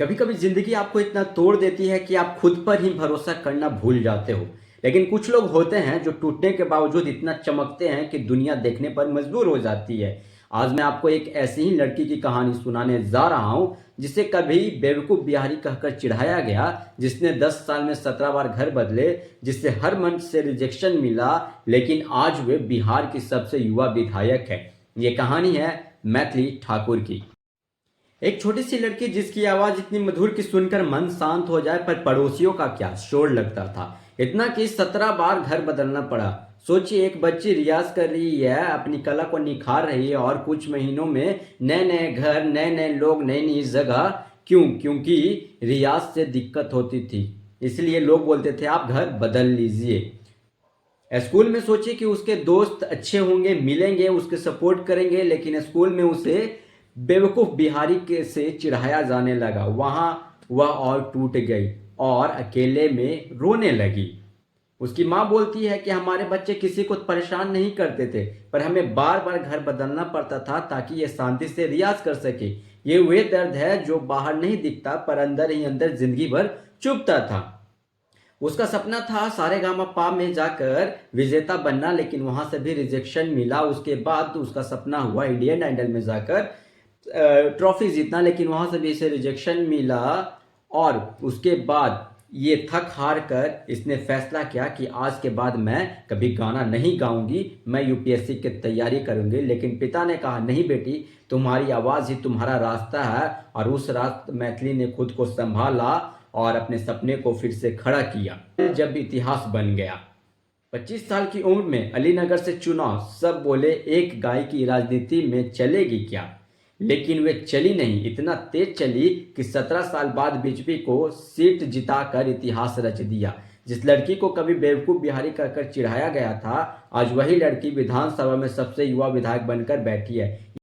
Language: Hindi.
कभी कभी जिंदगी आपको इतना तोड़ देती है कि आप खुद पर ही भरोसा करना भूल जाते हो। लेकिन कुछ लोग होते हैं जो टूटने के बावजूद इतना चमकते हैं कि दुनिया देखने पर मजबूर हो जाती है। आज मैं आपको एक ऐसी ही लड़की की कहानी सुनाने जा रहा हूं जिसे कभी बेवकूफ बिहारी कहकर चिढ़ाया गया, जिसने 10 साल में 17 बार घर बदले, जिससे हर मंच से रिजेक्शन मिला, लेकिन आज वे बिहार की सबसे युवा विधायक है। ये कहानी है मैथिली ठाकुर की। एक छोटी सी लड़की जिसकी आवाज इतनी मधुर कि सुनकर मन शांत हो जाए, पर पड़ोसियों का क्या शोर लगता था। इतना कि 17 बार घर बदलना पड़ा। सोचिए, एक बच्ची रियाज कर रही है, अपनी कला को निखार रही है, और कुछ महीनों में नए नए घर, नए नए लोग, नई नई जगह। क्यों? क्योंकि रियाज से दिक्कत होती थी, इसलिए लोग बोलते थे आप घर बदल लीजिए। स्कूल में सोचिए कि उसके दोस्त अच्छे होंगे, मिलेंगे, उसके सपोर्ट करेंगे, लेकिन स्कूल में उसे बेवकूफ बिहारी के से चिढ़ाया जाने लगा। वहां वह और टूट गई और अकेले में रोने लगी। उसकी माँ बोलती है कि हमारे बच्चे किसी को परेशान नहीं करते थे, पर हमें बार बार घर बदलना पड़ता था ताकि ये शांति से रियाज कर सके। ये वे दर्द है जो बाहर नहीं दिखता, पर अंदर ही अंदर जिंदगी भर चुभता था। उसका सपना था सारेगामापा में जाकर विजेता बनना, लेकिन वहां से भी रिजेक्शन मिला। उसके बाद उसका सपना हुआ इंडियन आइडल में जाकर ट्रॉफी जीतना, लेकिन वहां से भी इसे रिजेक्शन मिला। और उसके बाद ये थक हार कर इसने फैसला किया कि आज के बाद मैं कभी गाना नहीं गाऊंगी, मैं यूपीएससी की तैयारी करूंगी। लेकिन पिता ने कहा, नहीं बेटी, तुम्हारी आवाज़ ही तुम्हारा रास्ता है। और उस रास्ते मैथिली ने खुद को संभाला और अपने सपने को फिर से खड़ा किया। जब इतिहास बन गया, 25 साल की उम्र में अलीनगर से चुनाव, सब बोले एक गाय की राजनीति में चलेगी क्या, लेकिन वे चली नहीं। इतना तेज चली कि 17 साल बाद बीजेपी को सीट जिताकर इतिहास रच दिया। जिस लड़की को कभी बेवकूफ बिहारी कहकर चिढ़ाया गया था, आज वही लड़की विधानसभा में सबसे युवा विधायक बनकर बैठी है।